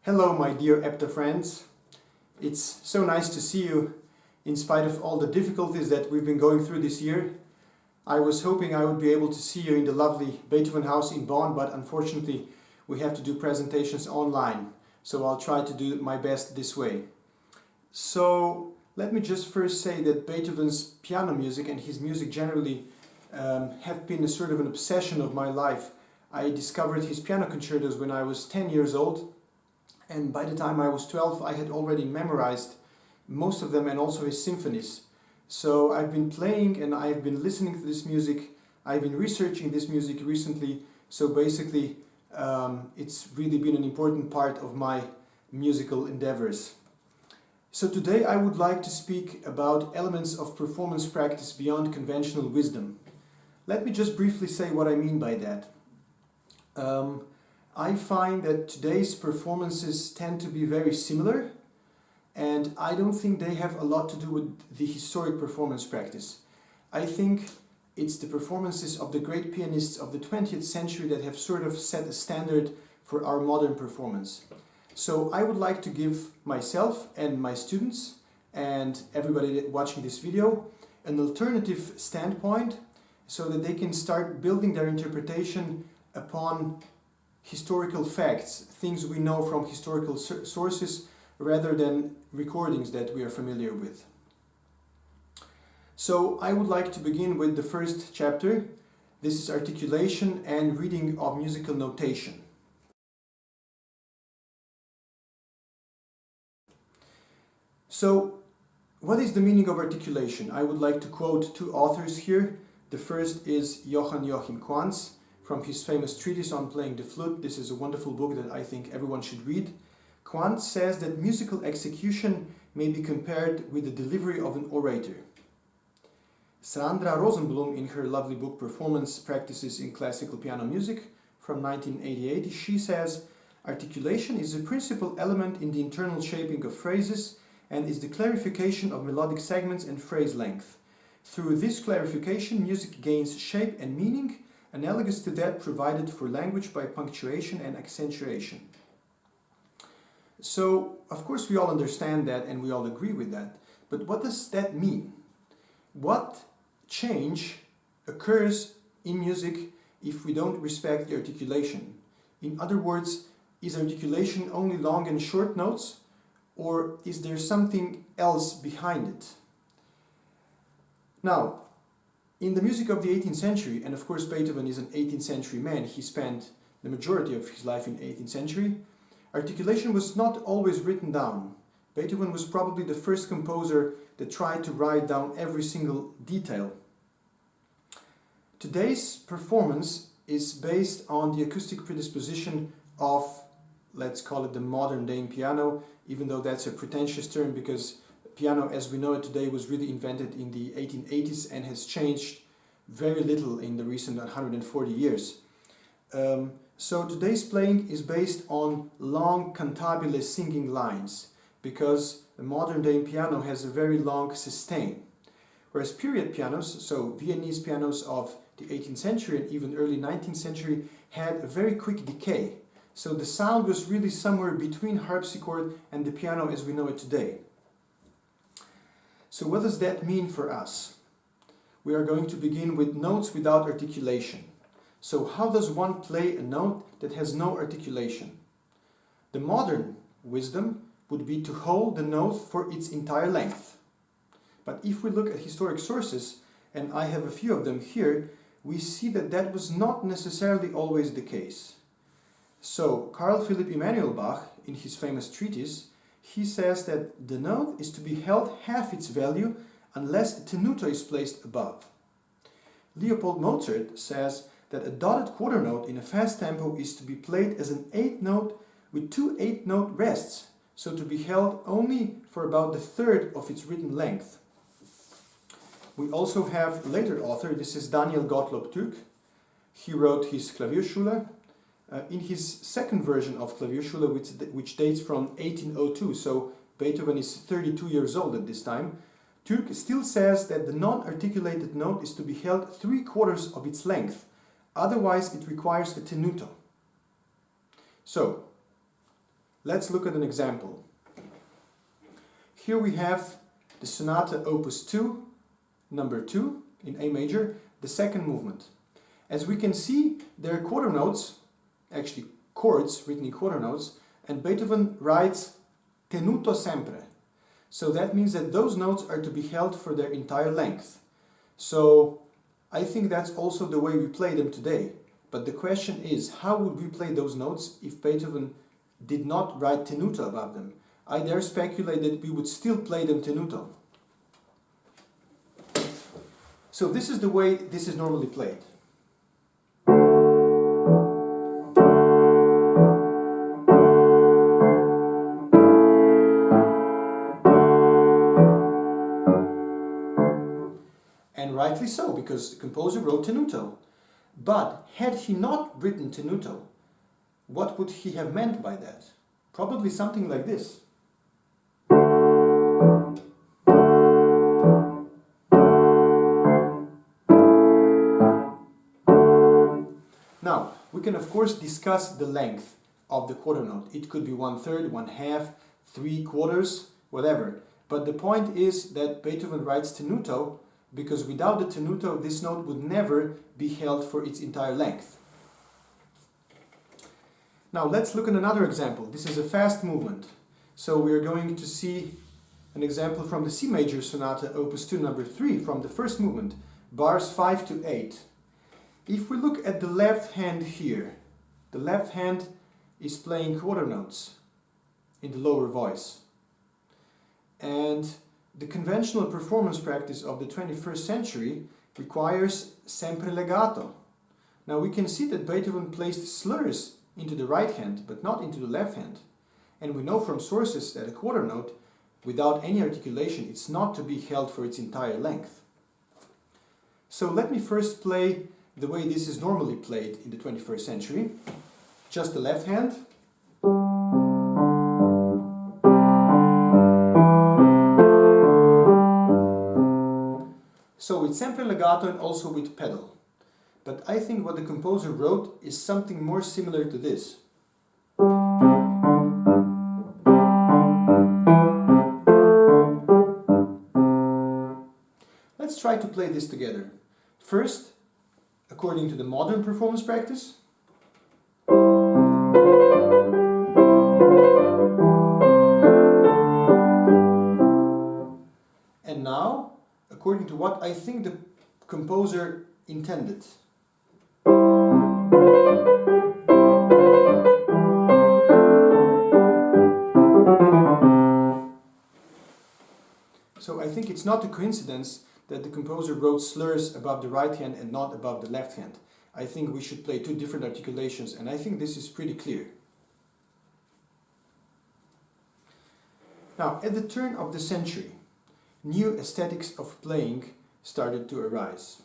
Hello, my dear EPTA friends. It's so nice to see you in spite of all the difficulties that we've been going through this year. I was hoping I would be able to see you in the lovely Beethoven house in Bonn, but unfortunately we have to do presentations online, so I'll try to do my best this way. So let me just first say that Beethoven's piano music and his music generally have been a sort of an obsession of my life. I discovered his piano concertos when I was 10 years old. And by the time I was 12, I had already memorized most of them and also his symphonies. So I've been playing and I've been listening to this music. I've been researching this music recently. So basically, it's really been an important part of my musical endeavors. So today I would like to speak about elements of performance practice beyond conventional wisdom. Let me just briefly say what I mean by that. I find that today's performances tend to be very similar, and I don't think they have a lot to do with the historic performance practice. I think it's the performances of the great pianists of the 20th century that have sort of set a standard for our modern performance. So I would like to give myself and my students and everybody watching this video an alternative standpoint so that they can start building their interpretation upon historical facts, things we know from historical sources rather than recordings that we are familiar with. So I would like to begin with the first chapter. This is Articulation and Reading of Musical Notation. So what is the meaning of articulation? I would like to quote two authors here. The first is Joachim Quantz, from his famous treatise on playing the flute. This is a wonderful book that I think everyone should read. Quantz says that musical execution may be compared with the delivery of an orator. Sandra Rosenblum, in her lovely book Performance Practices in Classical Piano Music from 1988, she says, articulation is a principal element in the internal shaping of phrases and is the clarification of melodic segments and phrase length. Through this clarification, music gains shape and meaning, analogous to that provided for language by punctuation and accentuation. So, of course, we all understand that and we all agree with that. But what does that mean? What change occurs in music if we don't respect the articulation? In other words, is articulation only long and short notes, or is there something else behind it? Now, in the music of the 18th century, and of course Beethoven is an 18th century man, he spent the majority of his life in the 18th century, articulation was not always written down. Beethoven was probably the first composer that tried to write down every single detail. Today's performance is based on the acoustic predisposition of, let's call it the modern Dane piano, even though that's a pretentious term because piano as we know it today was really invented in the 1880s and has changed very little in the recent 140 years. So today's playing is based on long cantabile singing lines because the modern Dane piano has a very long sustain. Whereas period pianos, so Viennese pianos of the 18th century and even early 19th century, had a very quick decay. So the sound was really somewhere between harpsichord and the piano as we know it today. So what does that mean for us? We are going to begin with notes without articulation. So how does one play a note that has no articulation? The modern wisdom would be to hold the note for its entire length. But if we look at historic sources, and I have a few of them here, we see that that was not necessarily always the case. So Carl Philipp Emanuel Bach, in his famous treatise, he says that the note is to be held half its value unless a tenuto is placed above. Leopold Mozart says that a dotted quarter note in a fast tempo is to be played as an eighth note with two eighth note rests, so to be held only for about the third of its written length. We also have a later author, this is Daniel Gottlob Türk. He wrote his Klavierschule. In his second version of Klavierschule, which dates from 1802, so Beethoven is 32 years old at this time, Türk still says that the non-articulated note is to be held 3/4 of its length, otherwise it requires a tenuto. So, Let's look at an example. Here we have the Sonata Opus 2, number 2, in A major, the second movement. As we can see, there are quarter notes, actually chords written in quarter notes, and Beethoven writes tenuto sempre. So that means that those notes are to be held for their entire length. So I think that's also the way we play them today. But the question is, how would we play those notes if Beethoven did not write tenuto above them? I dare speculate that we would still play them tenuto. So this is the way this is normally played. And rightly so, because the composer wrote tenuto. But had he not written tenuto, what would he have meant by that? Probably something like this. Now, we can of course discuss the length of the quarter note. It could be 1/3, 1/2, 3/4, whatever. But the point is that Beethoven writes tenuto because without the tenuto, this note would never be held for its entire length. Now let's look at another example. This is a fast movement. So we are going to see an example from the C major Sonata Opus 2 number 3 from the first movement, bars 5 to 8. If we look at the left hand here, the left hand is playing quarter notes in the lower voice. And the conventional performance practice of the 21st century requires sempre legato. Now we can see that Beethoven placed slurs into the right hand, but not into the left hand. And we know from sources that a quarter note, without any articulation, it's not to be held for its entire length. So let me first play the way this is normally played in the 21st century. Just the left hand. So with sempre legato and also with pedal. But I think what the composer wrote is something more similar to this. Let's try to play this together. First, according to the modern performance practice. And now, according to what I think the composer intended. So I think it's not a coincidence that the composer wrote slurs above the right hand and not above the left hand. I think we should play two different articulations, and I think this is pretty clear. Now, at the turn of the century, new aesthetics of playing started to arise.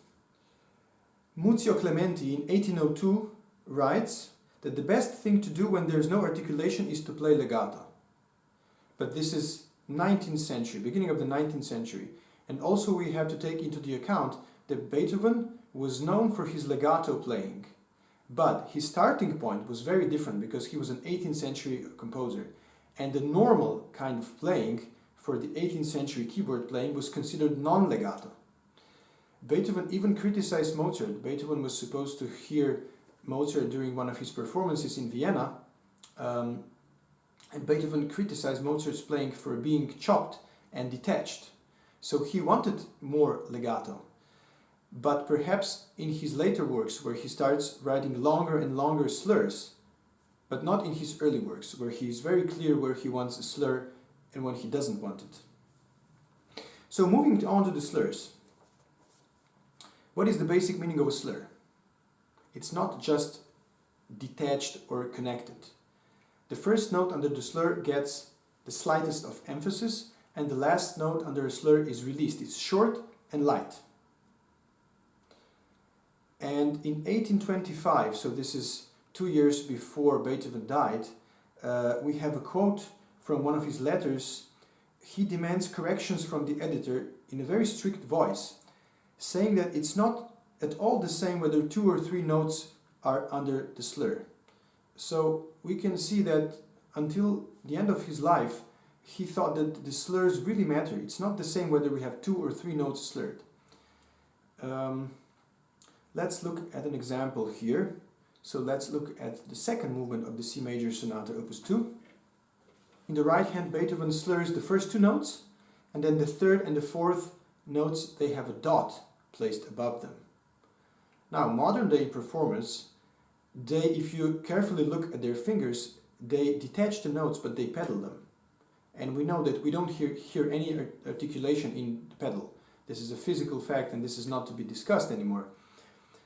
Muzio Clementi in 1802 writes that the best thing to do when there is no articulation is to play legato. But this is 19th century, beginning of the 19th century. And also we have to take into the account that Beethoven was known for his legato playing. But his starting point was very different because he was an 18th century composer. And the normal kind of playing for the 18th century keyboard playing was considered non-legato. Beethoven even criticized Mozart. Beethoven was supposed to hear Mozart during one of his performances in Vienna. And Beethoven criticized Mozart's playing for being chopped and detached. So he wanted more legato. But perhaps in his later works, where he starts writing longer and longer slurs, but not in his early works, where he is very clear where he wants a slur and when he doesn't want it. So moving on to the slurs. What is the basic meaning of a slur? It's not just detached or connected. The first note under the slur gets the slightest of emphasis, and the last note under a slur is released. It's short and light. And in 1825, so this is 2 years before Beethoven died, we have a quote from one of his letters. He demands corrections from the editor in a very strict voice, saying that it's not at all the same whether 2 or 3 notes are under the slur. So we can see that until the end of his life, he thought that the slurs really matter. It's not the same whether we have 2 or 3 notes slurred. Let's look at an example here. So let's look at the second movement of the C major Sonata Opus 2. In the right hand, Beethoven slurs the first 2 notes, and then the third and the fourth notes, they have a dot placed above them. Now, modern day performers, if you carefully look at their fingers, they detach the notes, but they pedal them. And we know that we don't hear any articulation in the pedal. This is a physical fact, and this is not to be discussed anymore.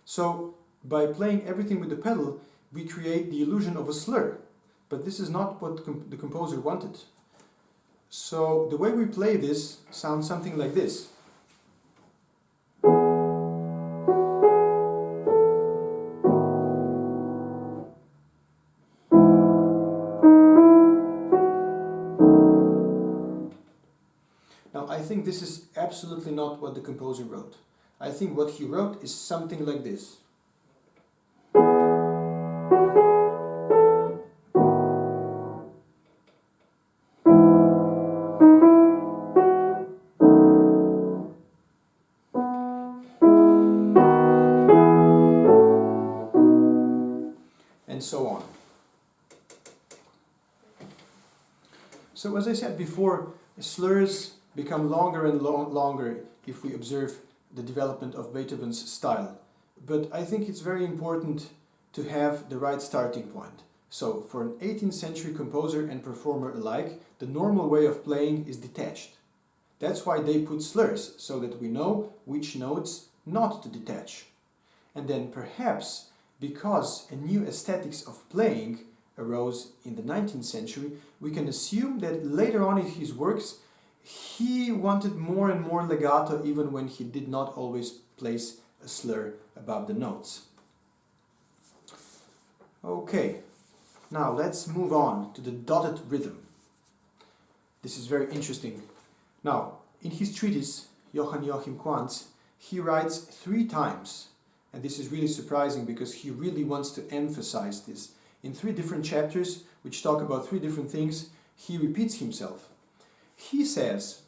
So, by playing everything with the pedal, we create the illusion of a slur. But this is not what the composer wanted. So, the way we play this sounds something like this. Now, I think this is absolutely not what the composer wrote. I think what he wrote is something like this. And so on. So as I said before, slurs become longer and longer if we observe the development of Beethoven's style. But I think it's very important to have the right starting point. So for an 18th century composer and performer alike, the normal way of playing is detached. That's why they put slurs, so that we know which notes not to detach. And then perhaps because a new aesthetics of playing arose in the 19th century, we can assume that later on in his works he wanted more and more legato, even when he did not always place a slur above the notes. Okay, now let's move on to the dotted rhythm. This is very interesting. Now, in his treatise, Johann Joachim Quantz, he writes 3 times, and this is really surprising because he really wants to emphasize this. In 3 different chapters, which talk about 3 different things, he repeats himself. He says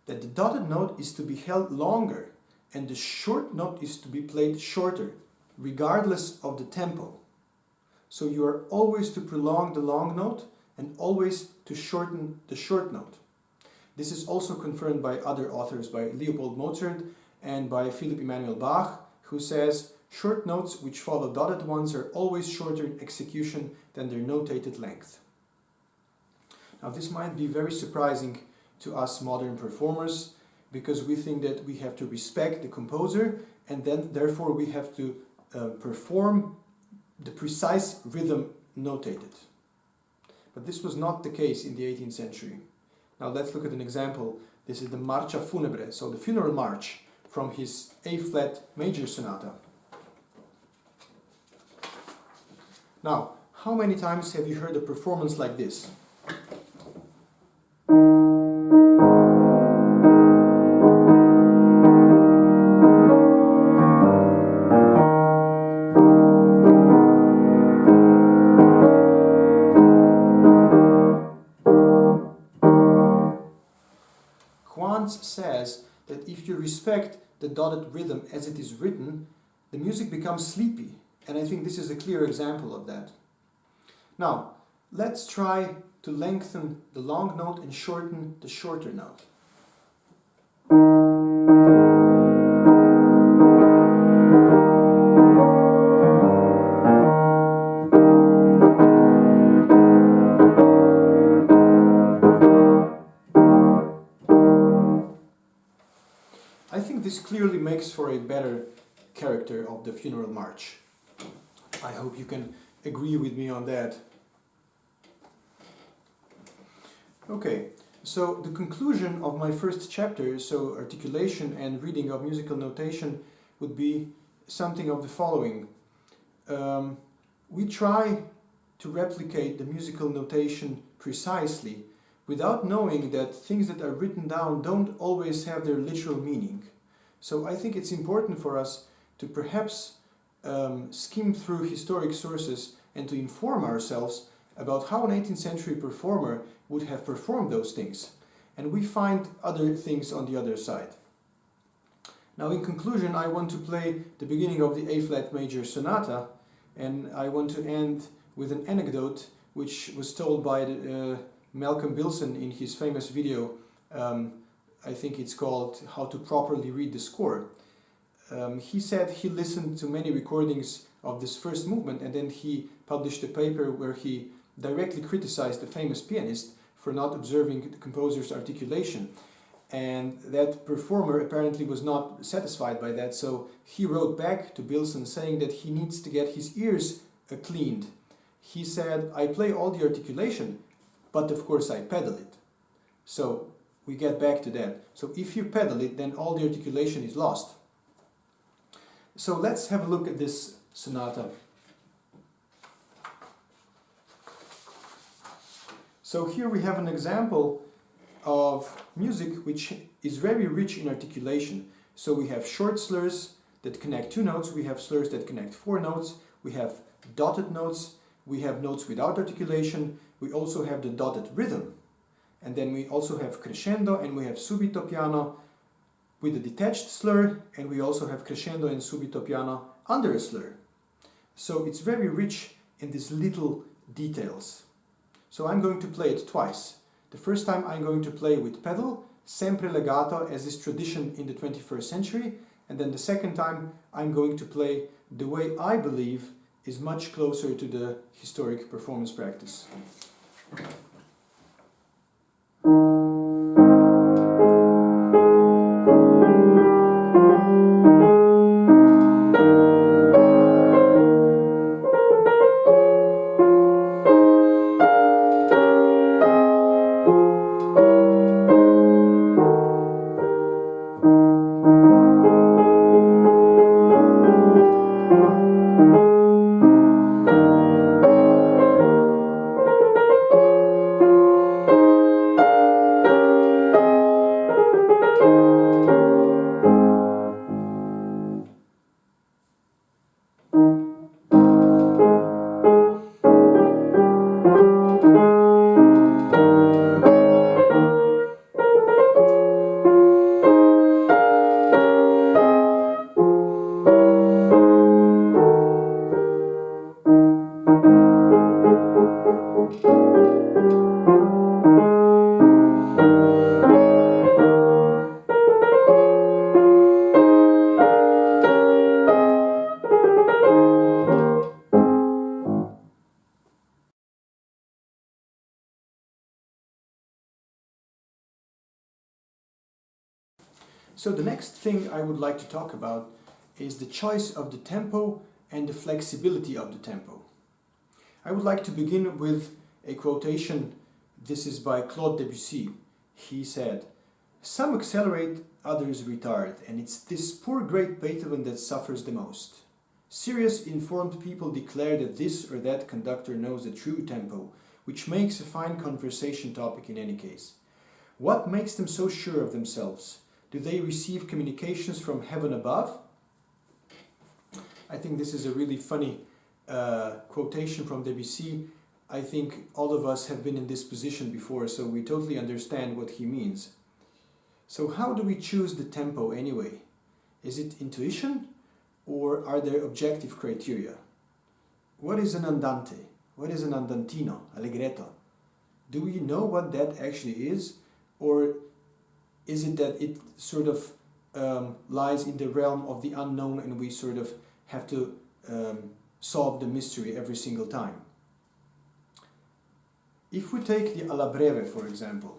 that the dotted note is to be held longer and the short note is to be played shorter, regardless of the tempo. So you are always to prolong the long note and always to shorten the short note. This is also confirmed by other authors, by Leopold Mozart and by Philipp Emanuel Bach, who says short notes which follow dotted ones are always shorter in execution than their notated length. Now this might be very surprising to us modern performers, because we think that we have to respect the composer and then therefore we have to perform the precise rhythm notated. But this was not the case in the 18th century. Now let's look at an example. This is the Marcia Funebre, so the funeral march from his A-flat major sonata. Now, how many times have you heard a performance like this? Quantz says that if you respect the dotted rhythm as it is written, the music becomes sleepy, and I think this is a clear example of that. Now, let's try to lengthen the long note and shorten the shorter note. I think this clearly makes for a better character of the funeral march. I hope you can agree with me on that. Okay, so the conclusion of my first chapter, so articulation and reading of musical notation, would be something of the following. We try to replicate the musical notation precisely without knowing that things that are written down don't always have their literal meaning. So I think it's important for us to perhaps skim through historic sources and to inform ourselves about how an 18th century performer would have performed those things. And we find other things on the other side. Now, in conclusion, I want to play the beginning of the A-flat major sonata, and I want to end with an anecdote which was told by Malcolm Bilson in his famous video. I think it's called How to Properly Read the Score. He said he listened to many recordings of this first movement, and then he published a paper where he directly criticized the famous pianist for not observing the composer's articulation. And that performer apparently was not satisfied by that, so he wrote back to Bilson saying that he needs to get his ears cleaned. He said, I play all the articulation, but of course I pedal it. So we get back to that. So if you pedal it, then all the articulation is lost. So let's have a look at this sonata. So here we have an example of music which is very rich in articulation. So we have short slurs that connect two notes, we have slurs that connect four notes, we have dotted notes, we have notes without articulation, we also have the dotted rhythm, and then we also have crescendo and we have subito piano with a detached slur, and we also have crescendo and subito piano under a slur. So it's very rich in these little details. So I'm going to play it twice. The first time I'm going to play with pedal, sempre legato, as is tradition in the 21st century, and then the second time I'm going to play the way I believe is much closer to the historic performance practice. So the next thing I would like to talk about is the choice of the tempo and the flexibility of the tempo. I would like to begin with a quotation. This is by Claude Debussy. He said, "Some accelerate, others retard, and it's this poor great Beethoven that suffers the most. Serious, informed people declare that this or that conductor knows the true tempo, which makes a fine conversation topic in any case. What makes them so sure of themselves? Do they receive communications from heaven above?" I think this is a really funny quotation from Debussy. I think all of us have been in this position before, so we totally understand what he means. So how do we choose the tempo anyway? Is it intuition, or are there objective criteria? What is an andante? What is an andantino, allegretto? Do we know what that actually is, or is it that it sort of lies in the realm of the unknown and we sort of have to solve the mystery every single time? If we take the alla breve, for example,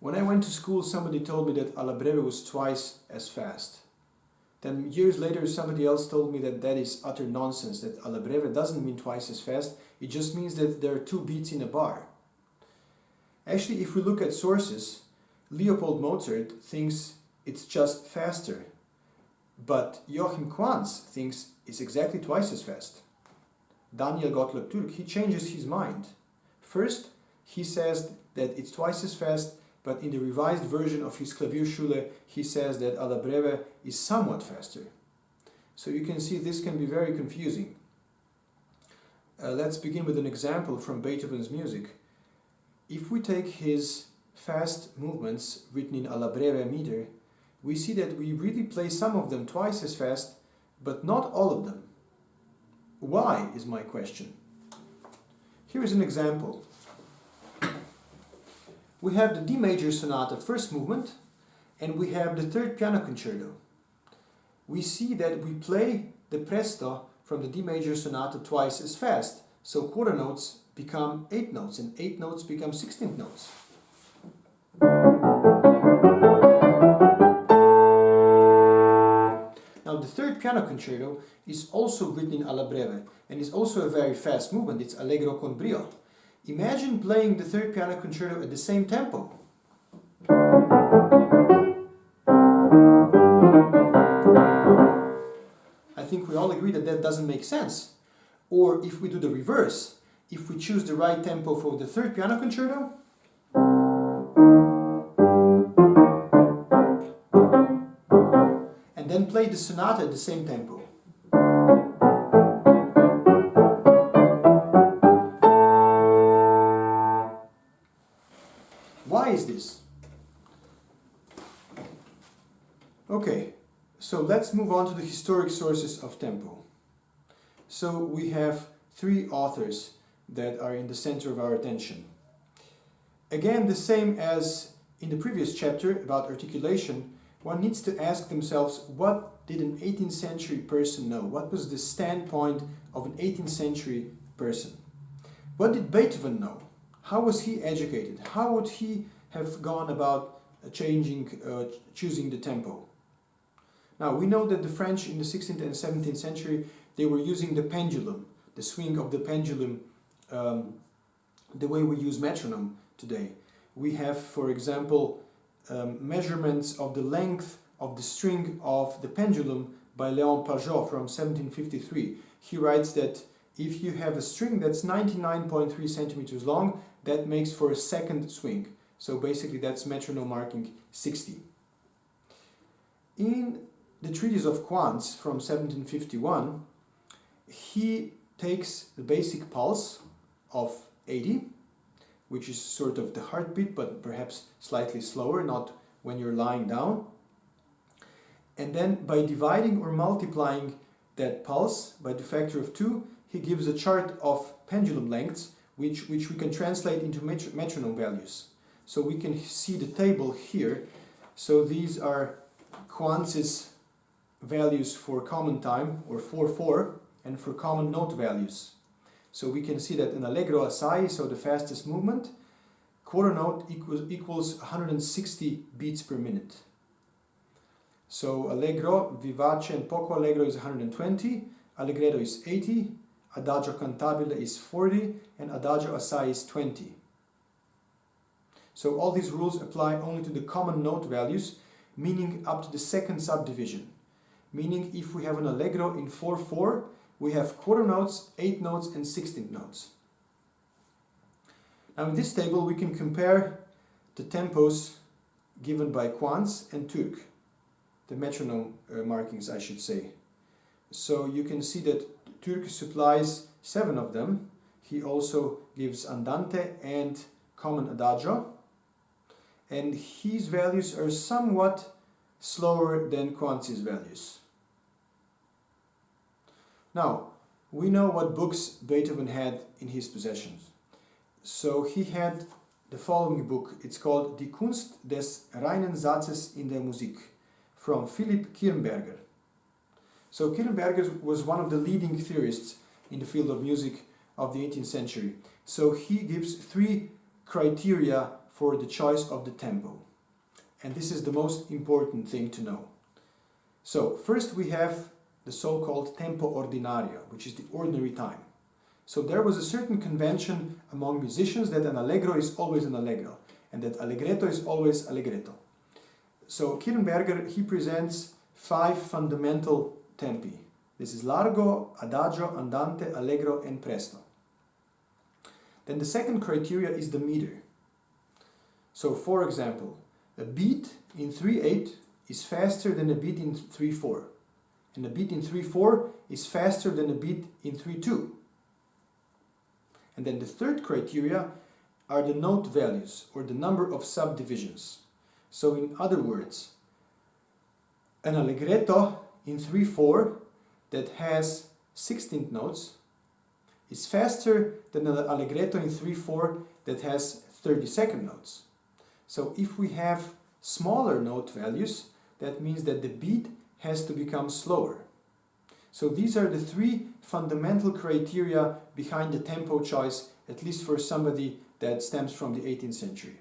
when I went to school, somebody told me that alla breve was twice as fast. Then years later, somebody else told me that that is utter nonsense, that alla breve doesn't mean twice as fast, it just means that there are 2 beats in a bar. Actually, if we look at sources, Leopold Mozart thinks it's just faster, but Joachim Quantz thinks it's exactly twice as fast. Daniel Gottlob Türk, he changes his mind. First, he says that it's twice as fast, but in the revised version of his Klavierschule, he says that alla breve is somewhat faster. So you can see this can be very confusing. Let's begin with an example from Beethoven's music. If we take his fast movements written in alla breve meter, we see that we really play some of them twice as fast, but not all of them. Why is my question. Here is an example. We have the D major sonata first movement, and we have the third piano concerto. We see that we play the presto from the D major sonata twice as fast, so quarter notes become 8 notes, and 8 notes become 16th notes. Now the third piano concerto is also written in alla breve, and is also a very fast movement. It's allegro con brio. Imagine playing the third piano concerto at the same tempo. I think we all agree that that doesn't make sense. Or if we do the reverse, if we choose the right tempo for the third piano concerto, and then play the sonata at the same tempo. Why is this? Okay, so let's move on to the historic sources of tempo. So we have three authors that are in the center of our attention. Again, the same as in the previous chapter about articulation, one needs to ask themselves, what did an 18th century person know? What was the standpoint of an 18th century person? What did Beethoven know? How was he educated? How would he have gone about choosing the tempo? Now, we know that the French in the 16th and 17th century, they were using the pendulum, the swing of the pendulum, the way we use metronome today. We have, for example, measurements of the length of the string of the pendulum by Léon Pajot from 1753. He writes that if you have a string that's 99.3 centimeters long, that makes for a second swing. So basically that's metronome marking 60. In the Treatise of Quants from 1751, he takes the basic pulse of 80, which is sort of the heartbeat, but perhaps slightly slower, not when you're lying down. And then by dividing or multiplying that pulse by the factor of 2, he gives a chart of pendulum lengths, which we can translate into metronome values. So we can see the table here. So these are Quantz's values for common time, or 4/4, and for common note values. So we can see that in allegro assai, so the fastest movement, quarter note equals 160 beats per minute. So allegro, vivace, and poco allegro is 120, allegretto is 80, adagio cantabile is 40, and adagio assai is 20. So all these rules apply only to the common note values, meaning up to the second subdivision. Meaning if we have an allegro in 4/4, we have quarter notes, 8 notes, and 16th notes. Now in this table we can compare the tempos given by Quantz and Türk, the metronome markings I should say. So you can see that Türk supplies 7 of them. He also gives andante and common adagio, and his values are somewhat slower than Quantz's values. Now, we know what books Beethoven had in his possessions. So he had the following book. It's called Die Kunst des reinen Satzes in der Musik from Philipp Kirnberger. So Kirnberger was one of the leading theorists in the field of music of the 18th century. So he gives 3 criteria for the choice of the tempo. And this is the most important thing to know. So first we have the so-called tempo ordinario, which is the ordinary time. So there was a certain convention among musicians that an allegro is always an allegro, and that allegretto is always allegretto. So Kirnberger, he presents 5 fundamental tempi. This is largo, adagio, andante, allegro, and presto. Then the second criteria is the meter. So for example, a beat in 3/8 is faster than a beat in 3/4. And a beat in 3/4 is faster than a beat in 3/2. And then the third criteria are the note values, or the number of subdivisions. So in other words, an allegretto in 3/4 that has 16th notes is faster than an allegretto in 3/4 that has 32nd notes. So if we have smaller note values, that means that the beat has to become slower. So these are the three fundamental criteria behind the tempo choice, at least for somebody that stems from the 18th century.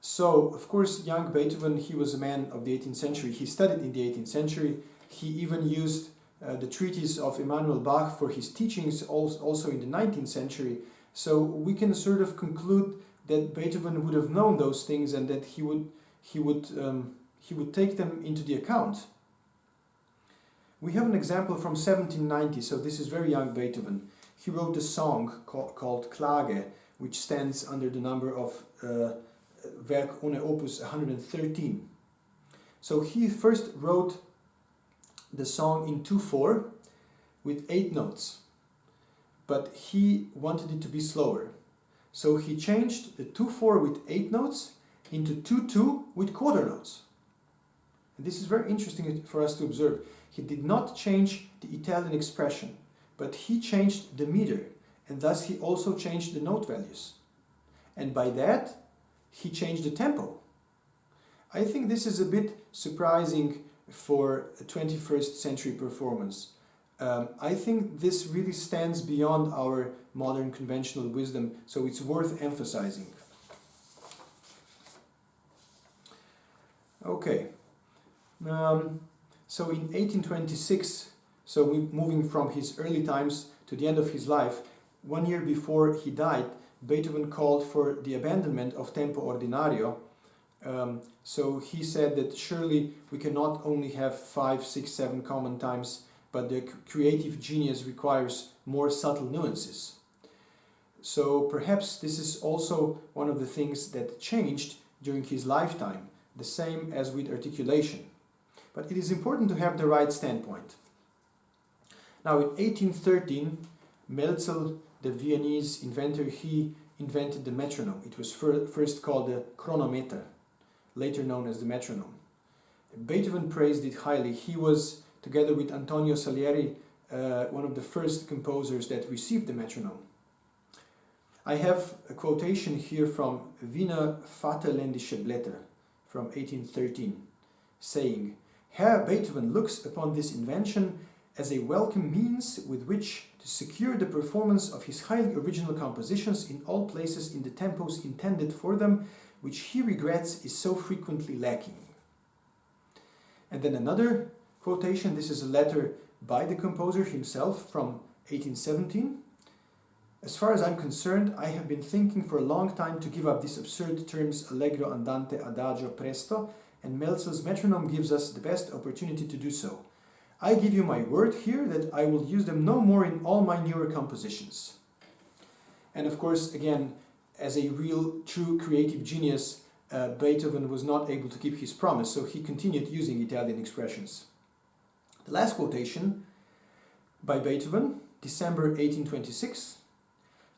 So, of course, young Beethoven, he was a man of the 18th century. He studied in the 18th century. He even used the treatise of Emanuel Bach for his teachings also in the 19th century. So we can sort of conclude that Beethoven would have known those things and that he would take them into the account. We have an example from 1790, so this is very young Beethoven. He wrote a song called Klage, which stands under the number of Werk ohne Opus 113. So he first wrote the song in 2/4 with 8 notes, but he wanted it to be slower. So he changed the 2/4 with 8 notes into 2/2 with quarter notes. And this is very interesting for us to observe. He did not change the Italian expression, but he changed the meter, and thus he also changed the note values. And by that, he changed the tempo. I think this is a bit surprising for a 21st century performance. I think this really stands beyond our modern conventional wisdom, so it's worth emphasizing. Okay. So in 1826, so moving from his early times to the end of his life, 1 year before he died, Beethoven called for the abandonment of tempo ordinario. So he said that surely we cannot only have 5, 6, 7 common times, but the creative genius requires more subtle nuances. So perhaps this is also one of the things that changed during his lifetime, the same as with articulation. But it is important to have the right standpoint. Now in 1813, Melzel, the Viennese inventor, he invented the metronome. It was first called the chronometer, later known as the metronome. Beethoven praised it highly. He was, together with Antonio Salieri, one of the first composers that received the metronome. I have a quotation here from Wiener Vaterländische Blätter from 1813, saying, Herr Beethoven looks upon this invention as a welcome means with which to secure the performance of his highly original compositions in all places in the tempos intended for them, which he regrets is so frequently lacking. And then another quotation, this is a letter by the composer himself from 1817. As far as I'm concerned, I have been thinking for a long time to give up these absurd terms allegro, andante, adagio, presto, and Melzel's metronome gives us the best opportunity to do so. I give you my word here that I will use them no more in all my newer compositions. And of course, again, as a real, true creative genius, Beethoven was not able to keep his promise, so he continued using Italian expressions. The last quotation by Beethoven, December 1826.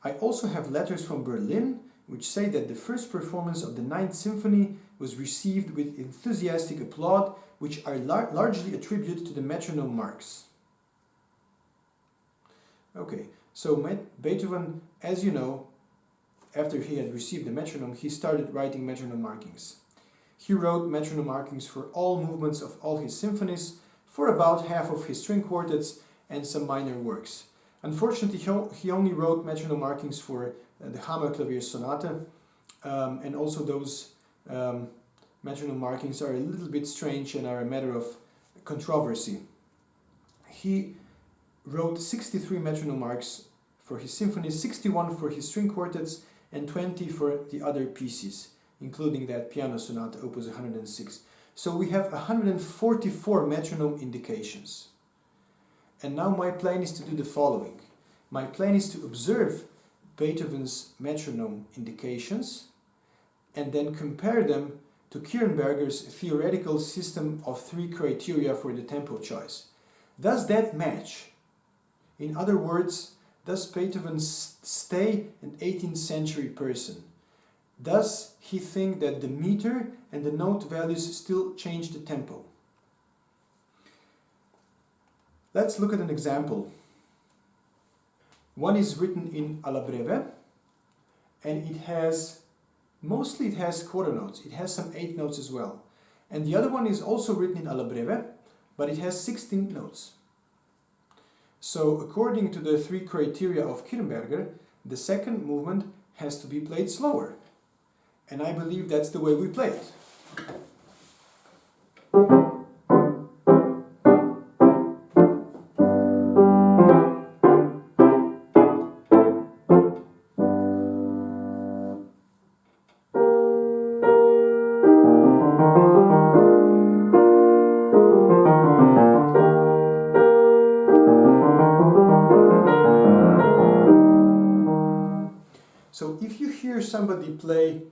I also have letters from Berlin which say that the first performance of the Ninth Symphony was received with enthusiastic applaud, which I largely attribute to the metronome marks. Okay, so Beethoven, as you know, after he had received the metronome, he started writing metronome markings. He wrote metronome markings for all movements of all his symphonies, for about half of his string quartets and some minor works. Unfortunately, he only wrote metronome markings for the Hammerklavier Sonata, and also those metronome markings are a little bit strange and are a matter of controversy. He wrote 63 metronome marks for his symphonies, 61 for his string quartets, and 20 for the other pieces, including that piano sonata, opus 106. So we have 144 metronome indications. And now my plan is to do the following. My plan is to observe Beethoven's metronome indications and then compare them to Kirnberger's theoretical system of 3 criteria for the tempo choice. Does that match? In other words, does Beethoven stay an 18th century person? Does he think that the meter and the note values still change the tempo? Let's look at an example. One is written in alla breve, and it has quarter notes. It has some 8 notes as well. And the other one is also written in alla breve, but it has 16 notes. So according to the 3 criteria of Kirnberger, the second movement has to be played slower. And I believe that's the way we play it. So if you hear somebody play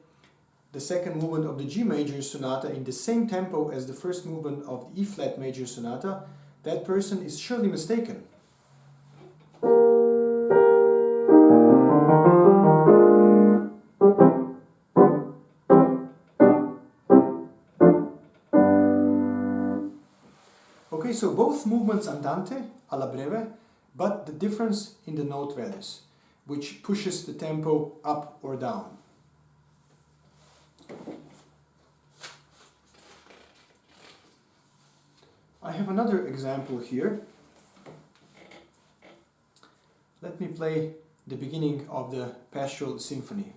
the second movement of the G major sonata in the same tempo as the first movement of the E flat major sonata, that person is surely mistaken. Okay, so both movements andante, alla breve, but the difference in the note values, which pushes the tempo up or down. I have another example here. Let me play the beginning of the Pastoral Symphony.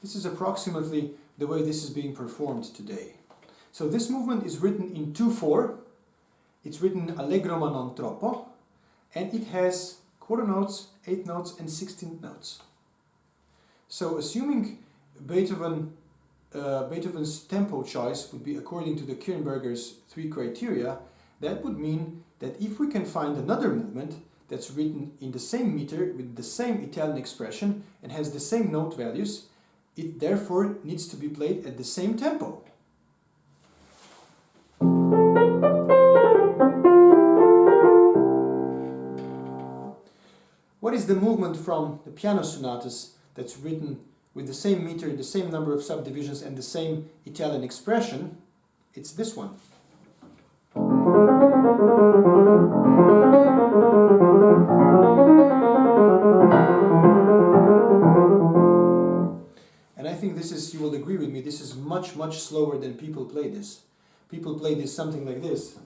This is approximately the way this is being performed today. So this movement is written in 2/4. It's written allegro ma non troppo, and it has quarter notes, 8 notes, and 16 notes. So assuming Beethoven's tempo choice would be according to the Kirnberger's 3 criteria, that would mean that if we can find another movement that's written in the same meter with the same Italian expression and has the same note values, it therefore needs to be played at the same tempo. What is the movement from the piano sonatas that's written with the same meter, the same number of subdivisions, and the same Italian expression? It's this one. And I think this is, you will agree with me, this is much, much slower than people play this. People play this something like this.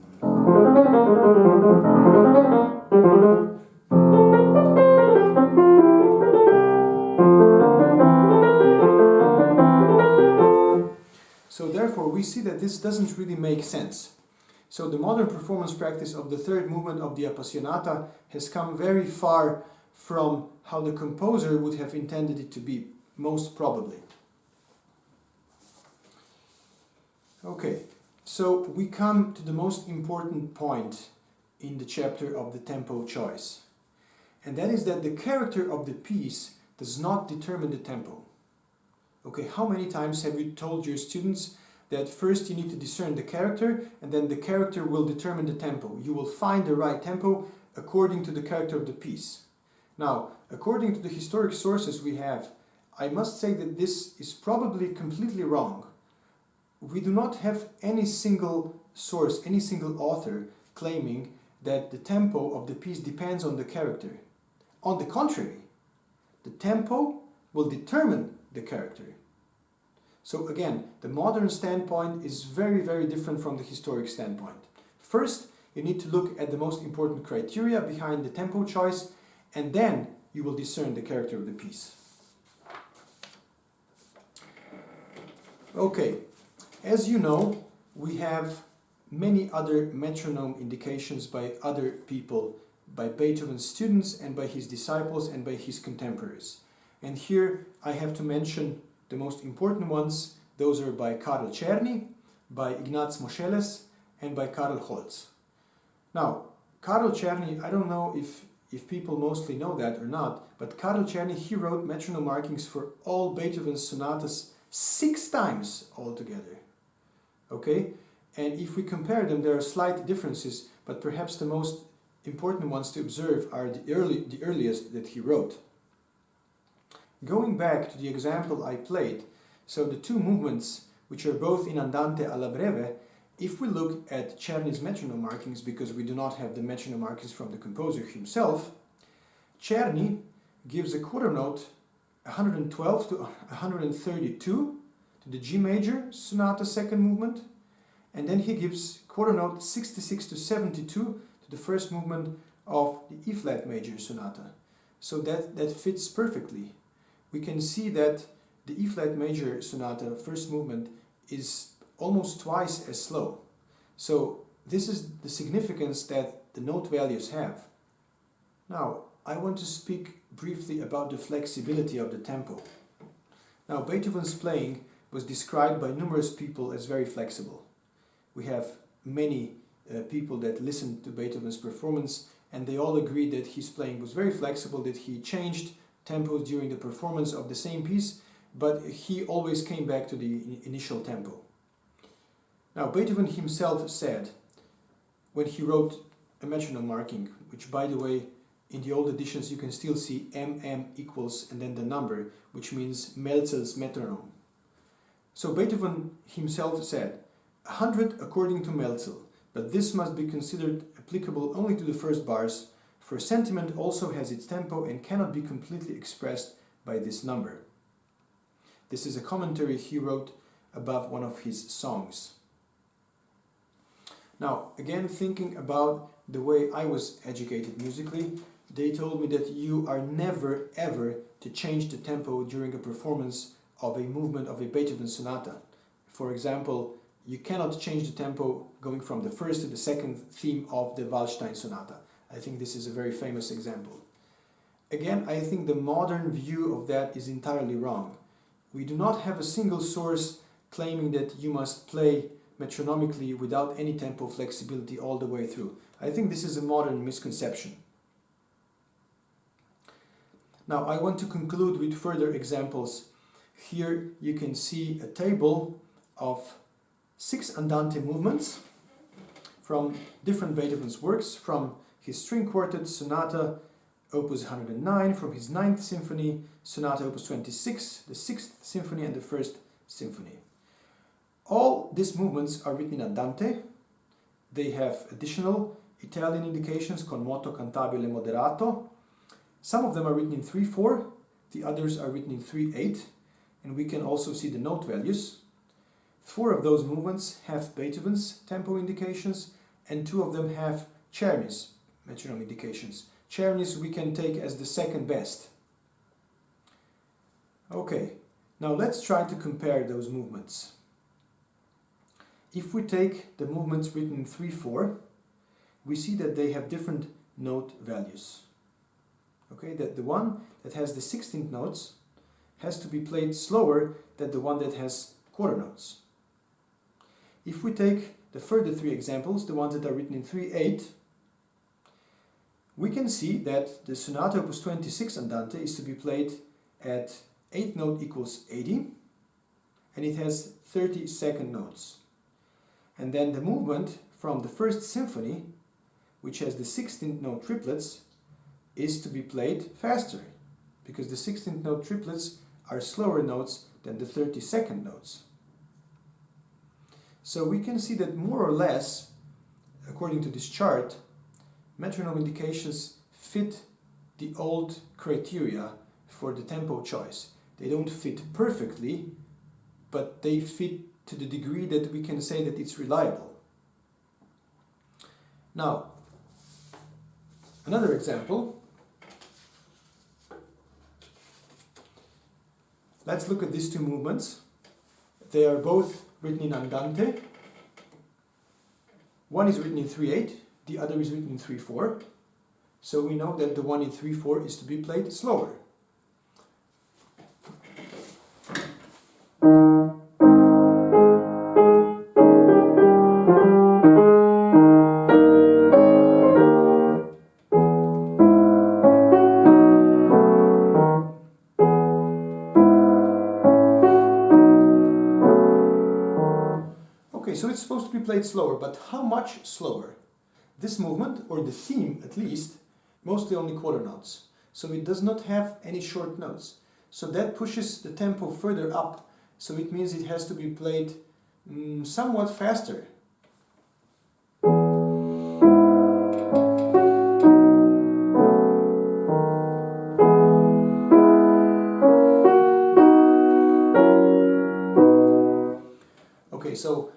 So therefore we see that this doesn't really make sense. So the modern performance practice of the third movement of the Appassionata has come very far from how the composer would have intended it to be, most probably. Okay, so we come to the most important point in the chapter of the tempo choice. And that is that the character of the piece does not determine the tempo. Okay, how many times have you told your students that first you need to discern the character and then the character will determine the tempo? You will find the right tempo according to the character of the piece. Now, according to the historic sources we have, I must say that this is probably completely wrong. We do not have any single source, any single author claiming that the tempo of the piece depends on the character. On the contrary, the tempo will determine the character. So again, the modern standpoint is very, very different from the historic standpoint. First, you need to look at the most important criteria behind the tempo choice, and then you will discern the character of the piece. Okay, as you know, we have many other metronome indications by other people, by Beethoven's students and by his disciples and by his contemporaries. And here I have to mention the most important ones. Those are by Karl Czerny, by Ignaz Moscheles, and by Karl Holz. Now, Karl Czerny, I don't know if if people mostly know that or not, but Karl Czerny, he wrote metronome markings for all Beethoven's sonatas 6 times altogether. Okay? And if we compare them, there are slight differences, but perhaps the most important ones to observe are the earliest that he wrote. Going back to the example I played, so the two movements, which are both in andante alla breve, if we look at Czerny's metronome markings, because we do not have the metronome markings from the composer himself, Czerny gives a quarter note 112 to 132 to the G major sonata second movement, and then he gives quarter note 66 to 72 to the first movement of the E flat major sonata. So that fits perfectly. We can see that the E flat major sonata first movement is almost twice as slow. So this is the significance that the note values have. Now, I want to speak briefly about the flexibility of the tempo. Now, Beethoven's playing was described by numerous people as very flexible. We have many people that listened to Beethoven's performance, and they all agreed that his playing was very flexible, that he changed tempos during the performance of the same piece, but he always came back to the initial tempo. Now, Beethoven himself said, when he wrote a metronome marking, which, by the way, in the old editions you can still see MM equals and then the number, which means Melzel's metronome. So Beethoven himself said, 100 according to Melzel, but this must be considered applicable only to the first bars, for sentiment also has its tempo and cannot be completely expressed by this number. This is a commentary he wrote above one of his songs. Now, again, thinking about the way I was educated musically, they told me that you are never ever to change the tempo during a performance of a movement of a Beethoven sonata. For example, you cannot change the tempo going from the first to the second theme of the Waldstein sonata. I think this is a very famous example. Again, I think the modern view of that is entirely wrong. We do not have a single source claiming that you must play metronomically without any tempo flexibility all the way through. I think this is a modern misconception. Now, I want to conclude with further examples. Here you can see a table of 6 andante movements from different Beethoven's works, from his string quartet sonata opus 109, from his 9th symphony, sonata opus 26, the 6th symphony and the 1st symphony. All these movements are written in andante. They have additional Italian indications con moto cantabile moderato. Some of them are written in 3/4, the others are written in 3/8, and we can also see the note values. 4 of those movements have Beethoven's tempo indications, and 2 of them have Czerny's metronome indications. Czerny's we can take as the second best. Okay, now let's try to compare those movements. If we take the movements written in 3/4, we see that they have different note values. Okay, that the one that has the 16th notes has to be played slower than the one that has quarter notes. If we take the further 3 examples, the ones that are written in 3/8, we can see that the Sonata Opus 26 Andante is to be played at 8th note equals 80, and it has 30-second notes. And then the movement from the 1st symphony, which has the 16th note triplets, is to be played faster, because the 16th note triplets are slower notes than the 30-second notes. So we can see that more or less, according to this chart, metronome indications fit the old criteria for the tempo choice. They don't fit perfectly, but they fit to the degree that we can say that it's reliable. Now, another example. Let's look at these 2 movements. They are both written in andante. One is written in 3/8, the other is written in 3/4. So we know that the one in 3/4 is to be played slower. played slower, but how much slower? This movement, or the theme at least, mostly only quarter notes. So it does not have any short notes. So that pushes the tempo further up. So it means it has to be played somewhat faster. Okay, so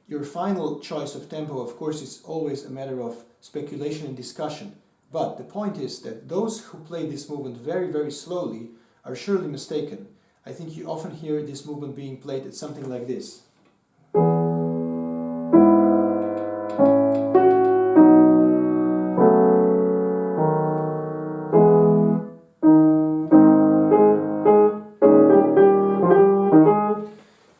your final choice of tempo, of course, is always a matter of speculation and discussion. But the point is that those who play this movement very, very slowly are surely mistaken. I think you often hear this movement being played at something like this.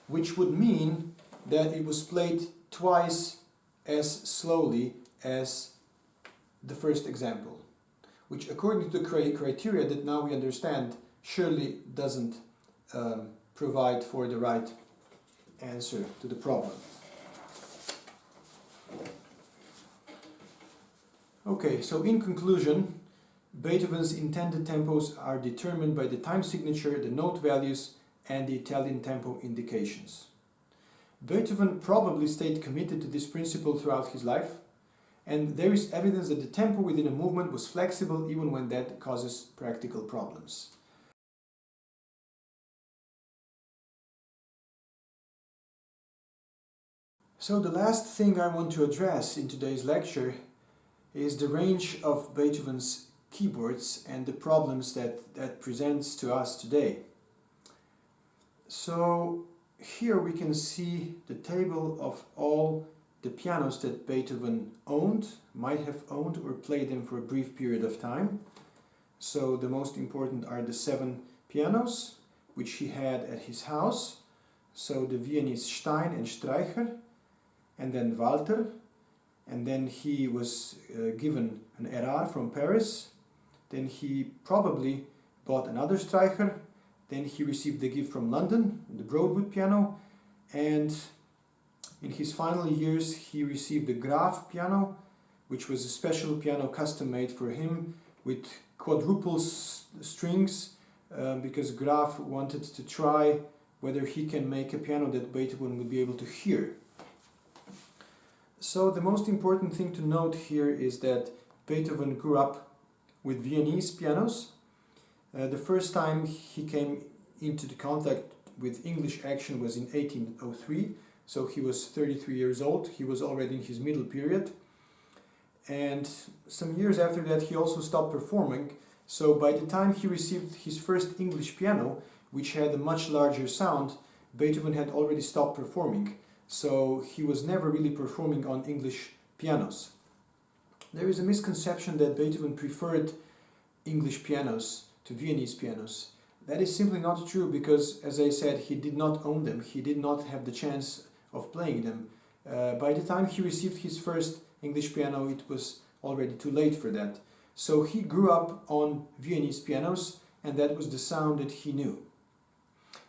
Which would mean that it was played twice as slowly as the first example, which according to the criteria that now we understand surely doesn't provide for the right answer to the problem. Okay, so in conclusion, Beethoven's intended tempos are determined by the time signature, the note values, and the Italian tempo indications. Beethoven probably stayed committed to this principle throughout his life, and there is evidence that the tempo within a movement was flexible even when that causes practical problems. So the last thing I want to address in today's lecture is the range of Beethoven's keyboards and the problems that presents to us today. So here we can see the table of all the pianos that Beethoven owned, might have owned or played them for a brief period of time. So the most important are the 7 pianos which he had at his house. So the Viennese Stein and Streicher, and then Walter, and then he was given an Erard from Paris. Then he probably bought another Streicher. Then he received the gift from London, the Broadwood piano, and in his final years he received the Graf piano, which was a special piano custom made for him with quadruple strings, because Graf wanted to try whether he can make a piano that Beethoven would be able to hear. So the most important thing to note here is that Beethoven grew up with Viennese pianos. The first time he came into the contact with English action was in 1803, so he was 33 years old. He was already in his middle period. And some years after that he also stopped performing, so by the time he received his first English piano, which had a much larger sound, Beethoven had already stopped performing. So he was never really performing on English pianos. There is a misconception that Beethoven preferred English pianos to Viennese pianos. That is simply not true because, as I said, he did not own them. He did not have the chance of playing them. By the time he received his first English piano, it was already too late for that. So he grew up on Viennese pianos, and that was the sound that he knew.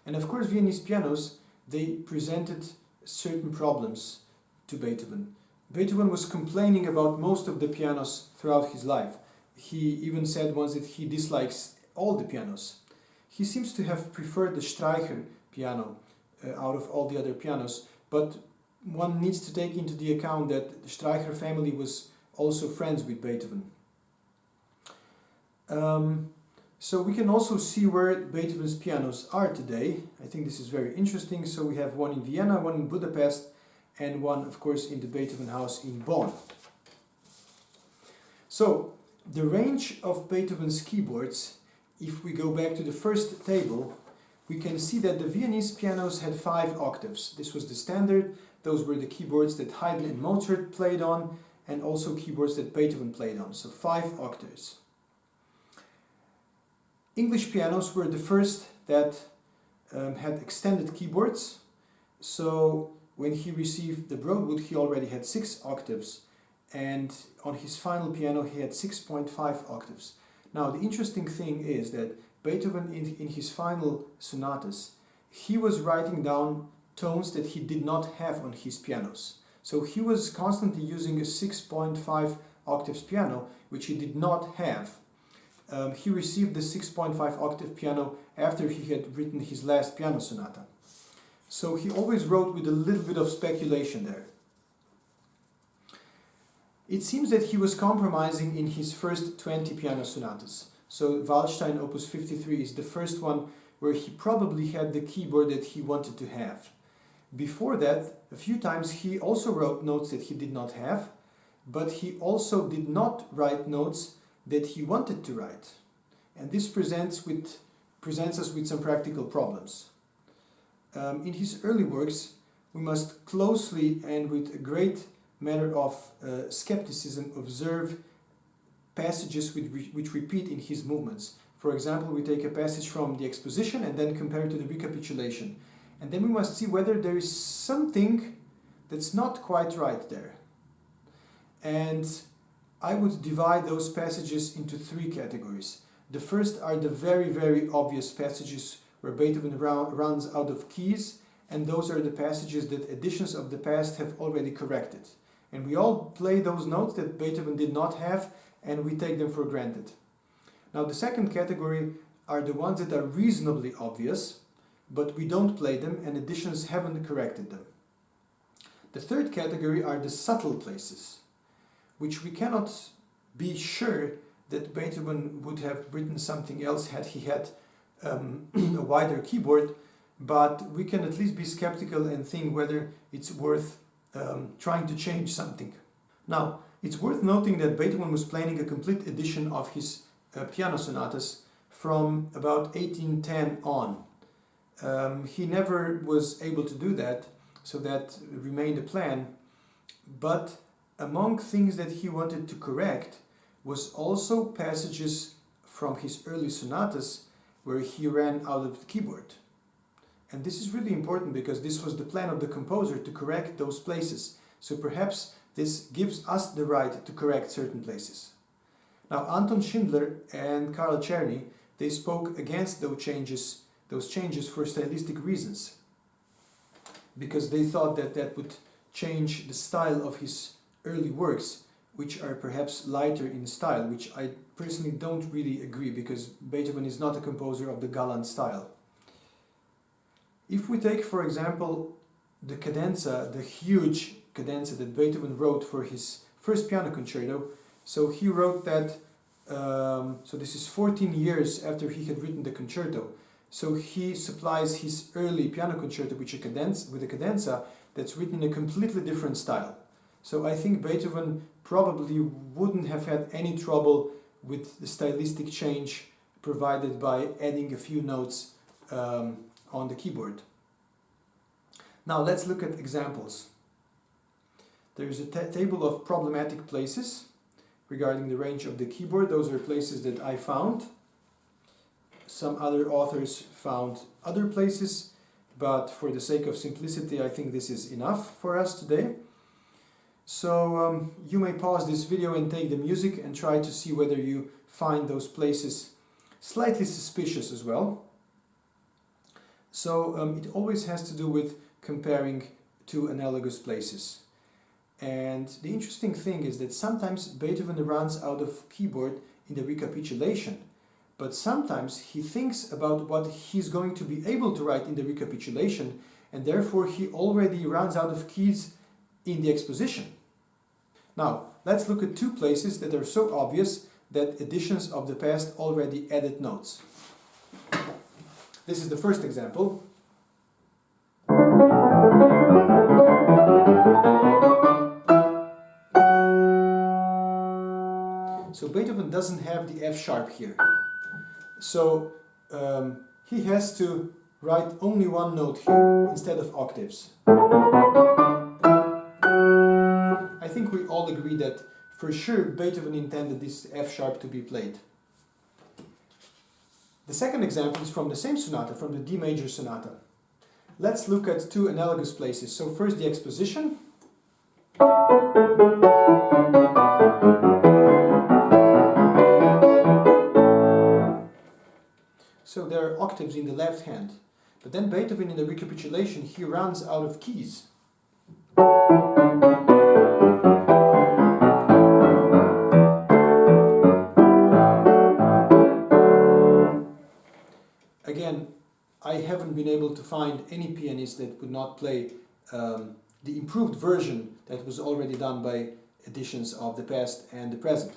And of course, Viennese pianos, they presented certain problems to Beethoven. Beethoven was complaining about most of the pianos throughout his life. He even said once that he dislikes all the pianos. He seems to have preferred the Streicher piano out of all the other pianos, but one needs to take into the account that the Streicher family was also friends with Beethoven. So we can also see where Beethoven's pianos are today. I think this is very interesting. So we have one in Vienna, one in Budapest, and one, of course, in the Beethoven house in Bonn. So the range of Beethoven's keyboards, if we go back to the first table, we can see that the Viennese pianos had 5 octaves. This was the standard. Those were the keyboards that Haydn and Mozart played on, and also keyboards that Beethoven played on. So 5 octaves. English pianos were the first that had extended keyboards. So when he received the Broadwood, he already had 6 octaves, and on his final piano he had 6.5 octaves. Now the interesting thing is that Beethoven in his final sonatas, he was writing down tones that he did not have on his pianos. So he was constantly using a 6.5 octaves piano, which he did not have. He received the 6.5 octave piano after he had written his last piano sonata. So he always wrote with a little bit of speculation there. It seems that he was compromising in his first 20 piano sonatas. So Waldstein Opus 53 is the first one where he probably had the keyboard that he wanted to have. Before that, a few times he also wrote notes that he did not have, but he also did not write notes that he wanted to write. And this presents us with some practical problems. In his early works, we must closely and with a great matter of skepticism observe passages which repeat in his movements. For example, we take a passage from the exposition and then compare it to the recapitulation. And then we must see whether there is something that's not quite right there. And I would divide those passages into three categories. The first are the very, very obvious passages where Beethoven runs out of keys, and those are the passages that editions of the past have already corrected. And we all play those notes that Beethoven did not have, and we take them for granted. Now, the second category are the ones that are reasonably obvious, but we don't play them and editions haven't corrected them. The third category are the subtle places, which we cannot be sure that Beethoven would have written something else had he had a wider keyboard, but we can at least be skeptical and think whether it's worth trying to change something. Now, it's worth noting that Beethoven was playing a complete edition of his piano sonatas from about 1810 on. He never was able to do that, so that remained a plan, but among things that he wanted to correct was also passages from his early sonatas where he ran out of the keyboard. And this is really important because this was the plan of the composer to correct those places. So perhaps this gives us the right to correct certain places. Now, Anton Schindler and Karl Czerny, they spoke against those changes for stylistic reasons, because they thought that that would change the style of his early works, which are perhaps lighter in style, which I personally don't really agree, because Beethoven is not a composer of the galant style. If we take, for example, the cadenza, the huge cadenza that Beethoven wrote for his first piano concerto, so he wrote that, so this is 14 years after he had written the concerto. So he supplies his early piano concerto with a cadenza that's written in a completely different style. So I think Beethoven probably wouldn't have had any trouble with the stylistic change provided by adding a few notes on the keyboard. Now let's look at examples. There is a table of problematic places regarding the range of the keyboard. Those are places that I found. Some other authors found other places, but for the sake of simplicity, I think this is enough for us today. So you may pause this video and take the music and try to see whether you find those places slightly suspicious as well. So it always has to do with comparing two analogous places. And the interesting thing is that sometimes Beethoven runs out of keyboard in the recapitulation, but sometimes he thinks about what he's going to be able to write in the recapitulation, and therefore he already runs out of keys in the exposition. Now, let's look at two places that are so obvious that editions of the past already added notes. This is the first example. So Beethoven doesn't have the F sharp here. So he has to write only one note here instead of octaves. I think we all agree that for sure Beethoven intended this F sharp to be played. The second example is from the same sonata, from the D major sonata. Let's look at two analogous places. So first the exposition. So there are octaves in the left hand. But then Beethoven in the recapitulation, he runs out of keys. Again, I haven't been able to find any pianist that would not play the improved version that was already done by editions of the past and the present.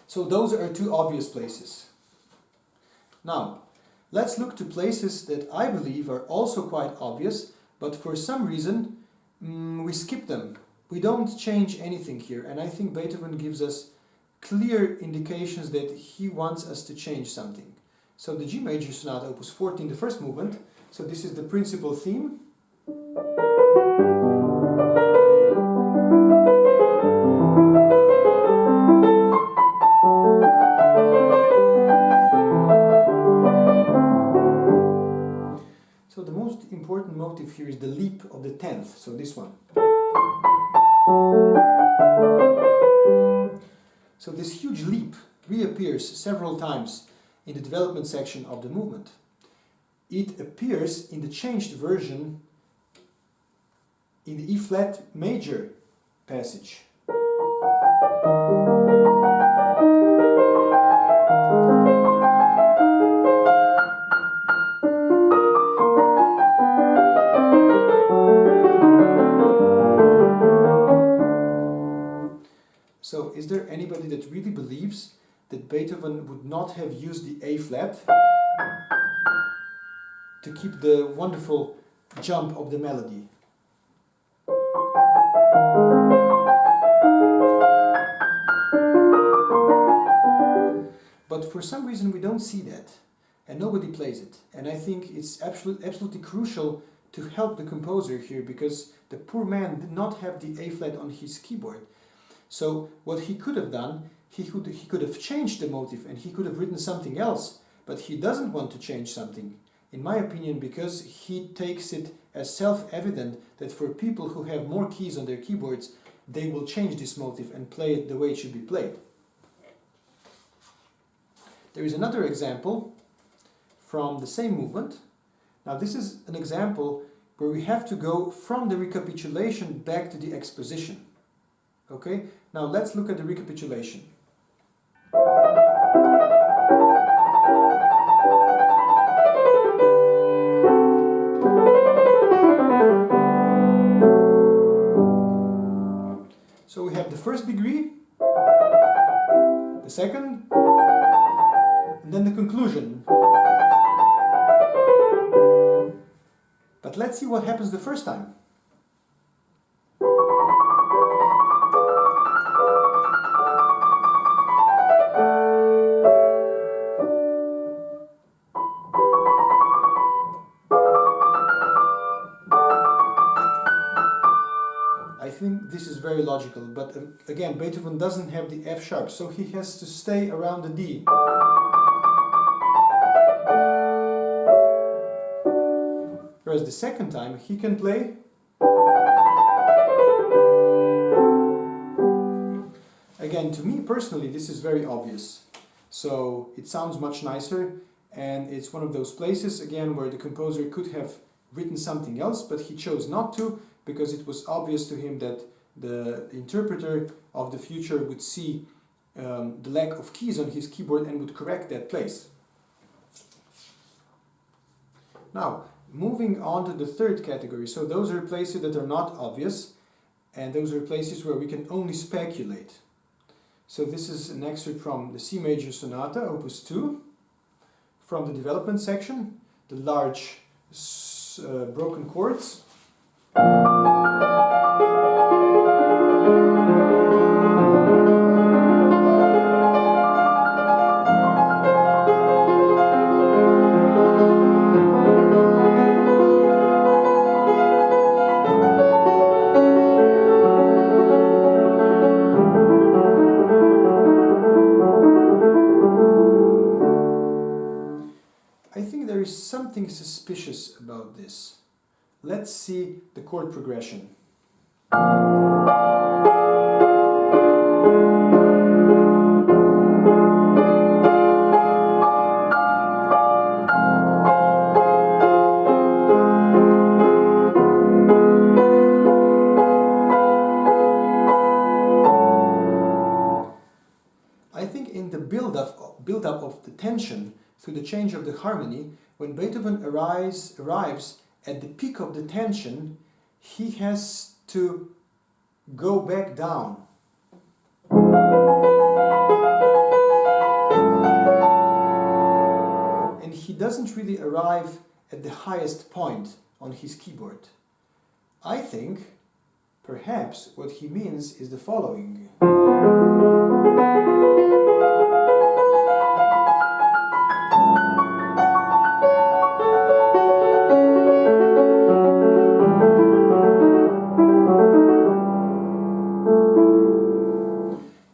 So those are two obvious places. Now, let's look to places that I believe are also quite obvious, but for some reason we skip them. We don't change anything here, and I think Beethoven gives us clear indications that he wants us to change something. So the G major sonata, opus 14, the first movement, so this is the principal theme. So the most important motive here is the leap of the 10th, so this one. So this huge leap reappears several times in the development section of the movement. It appears in the changed version in the E flat major passage. So is there anybody that really believes that Beethoven would not have used the A flat to keep the wonderful jump of the melody? But for some reason we don't see that, and nobody plays it. And I think it's absolutely crucial to help the composer here, because the poor man did not have the A flat on his keyboard. So what he could have done, he could have changed the motive and he could have written something else, but he doesn't want to change something, in my opinion, because he takes it as self-evident that for people who have more keys on their keyboards, they will change this motive and play it the way it should be played. There is another example from the same movement. Now this is an example where we have to go from the recapitulation back to the exposition. Okay, now let's look at the recapitulation. So we have the first degree, the second, and then the conclusion. But let's see what happens the first time. I think this is very logical, but again, Beethoven doesn't have the F sharp, so he has to stay around the D. Whereas the second time, he can play again. To me personally, this is very obvious. So it sounds much nicer, and it's one of those places again where the composer could have written something else, but he chose not to, because it was obvious to him that the interpreter of the future would see the lack of keys on his keyboard and would correct that place. Now, moving on to the third category. So those are places that are not obvious, and those are places where we can only speculate. So this is an excerpt from the C major sonata, opus 2, from the development section, the large broken chords. I think there is something suspicious about this. Let's see the chord progression. the build-up of the tension through the change of the harmony, when Beethoven arrives at the peak of the tension, he has to go back down. And he doesn't really arrive at the highest point on his keyboard. I think perhaps what he means is the following.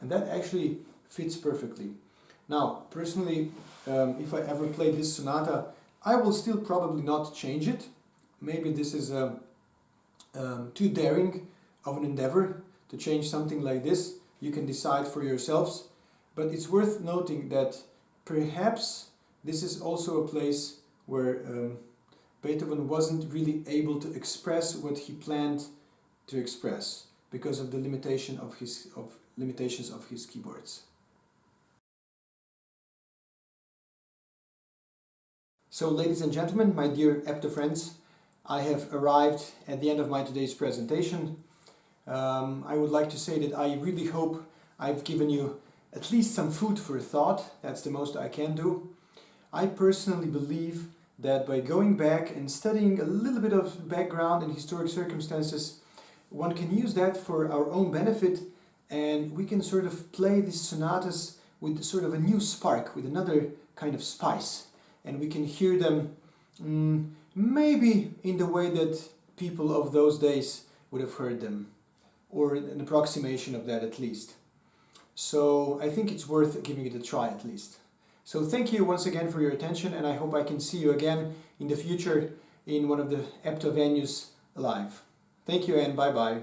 And that actually fits perfectly. Now, personally, if I ever play this sonata, I will still probably not change it. Maybe this is too daring of an endeavor to change something like this. You can decide for yourselves. But it's worth noting that perhaps this is also a place where Beethoven wasn't really able to express what he planned to express because of the limitations of his keyboards. So, ladies and gentlemen, my dear EPTA friends, I have arrived at the end of my today's presentation. I would like to say that I really hope I've given you at least some food for thought. That's the most I can do. I personally believe that by going back and studying a little bit of background and historic circumstances, one can use that for our own benefit, and we can sort of play these sonatas with sort of a new spark, with another kind of spice. And we can hear them maybe in the way that people of those days would have heard them, or an approximation of that at least. So I think it's worth giving it a try at least. So thank you once again for your attention, and I hope I can see you again in the future in one of the EPTA venues live. Thank you and bye-bye.